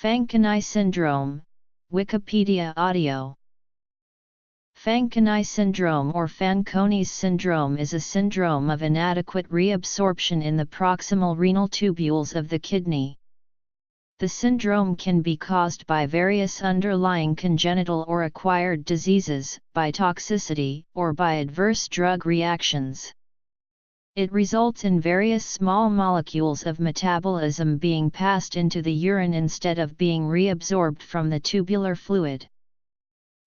Fanconi syndrome, Wikipedia audio. Fanconi syndrome or Fanconi's syndrome is a syndrome of inadequate reabsorption in the proximal renal tubules of the kidney. The syndrome can be caused by various underlying congenital or acquired diseases, by toxicity, or by adverse drug reactions. It results in various small molecules of metabolism being passed into the urine instead of being reabsorbed from the tubular fluid.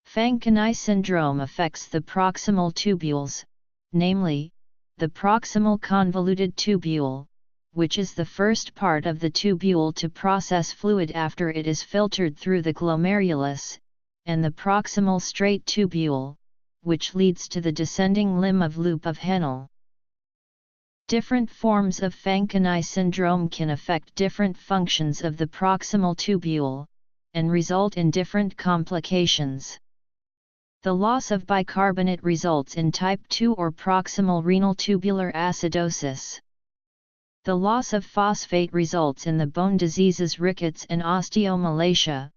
Fanconi syndrome affects the proximal tubules, namely, the proximal convoluted tubule, which is the first part of the tubule to process fluid after it is filtered through the glomerulus, and the proximal straight tubule, which leads to the descending limb of loop of Henle. Different forms of Fanconi syndrome can affect different functions of the proximal tubule, and result in different complications. The loss of bicarbonate results in type 2 or proximal renal tubular acidosis. The loss of phosphate results in the bone diseases rickets and osteomalacia,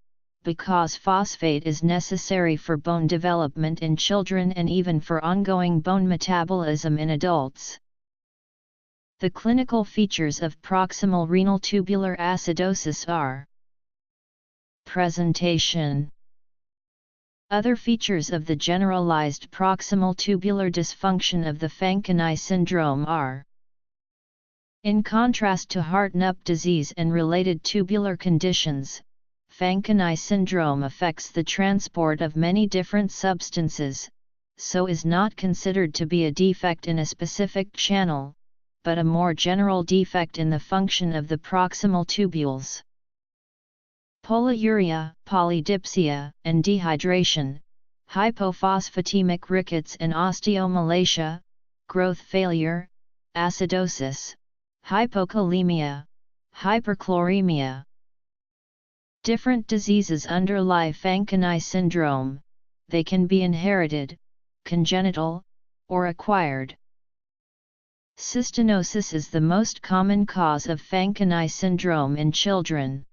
because phosphate is necessary for bone development in children and even for ongoing bone metabolism in adults. The clinical features of proximal renal tubular acidosis are: presentation. Other features of the generalized proximal tubular dysfunction of the Fanconi syndrome are: in contrast to heart-nup disease and related tubular conditions, Fanconi syndrome affects the transport of many different substances, so is not considered to be a defect in a specific channel, but a more general defect in the function of the proximal tubules. Polyuria, polydipsia, and dehydration, hypophosphatemic rickets and osteomalacia, growth failure, acidosis, hypokalemia, hyperchloremia. Different diseases underlie Fanconi syndrome. They can be inherited, congenital, or acquired. Cystinosis is the most common cause of Fanconi syndrome in children.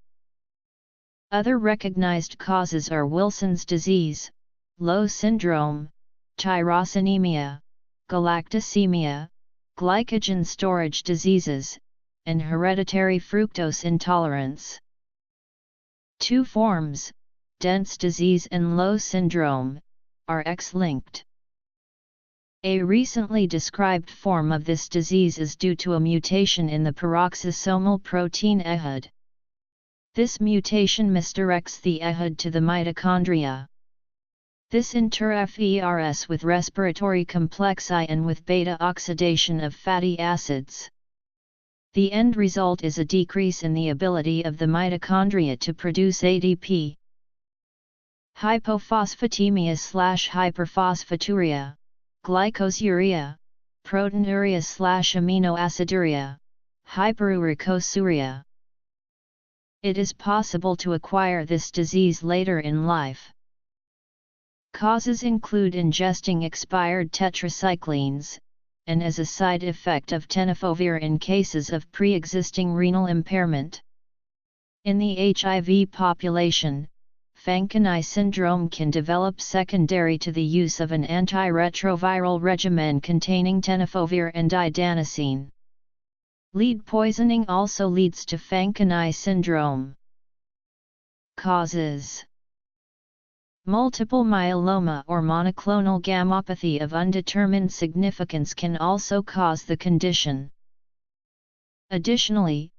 Other recognized causes are Wilson's disease, Lowe syndrome, tyrosinemia, galactosemia, glycogen storage diseases, and hereditary fructose intolerance. Two forms, dense disease and Lowe syndrome, are X-linked. A recently described form of this disease is due to a mutation in the peroxisomal protein EHUD. This mutation misdirects the EHUD to the mitochondria. This interferes with respiratory complexi and with beta oxidation of fatty acids. The end result is a decrease in the ability of the mitochondria to produce ADP. Hypophosphatemia/hyperphosphaturia, glycosuria, proteinuria/aminoaciduria, hyperuricosuriya. It is possible to acquire this disease later in life. Causes include ingesting expired tetracyclines, and as a side effect of tenofovir in cases of pre-existing renal impairment. In the HIV population, Fanconi syndrome can develop secondary to the use of an antiretroviral regimen containing tenofovir and didanosine. Lead poisoning also leads to Fanconi syndrome. Causes: multiple myeloma or monoclonal gammopathy of undetermined significance can also cause the condition. Additionally,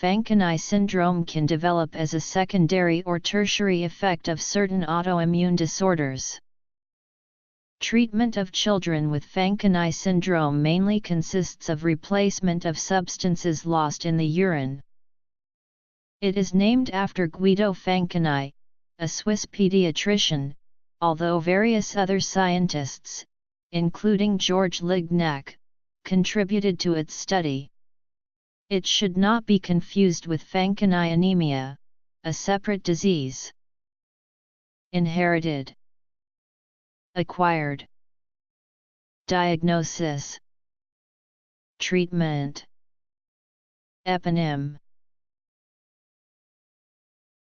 Fanconi syndrome can develop as a secondary or tertiary effect of certain autoimmune disorders. Treatment of children with Fanconi syndrome mainly consists of replacement of substances lost in the urine. It is named after Guido Fanconi, a Swiss pediatrician, although various other scientists, including George Lignac, contributed to its study. It should not be confused with Fanconi anemia, a separate disease. Inherited, acquired. Diagnosis, treatment. Eponym: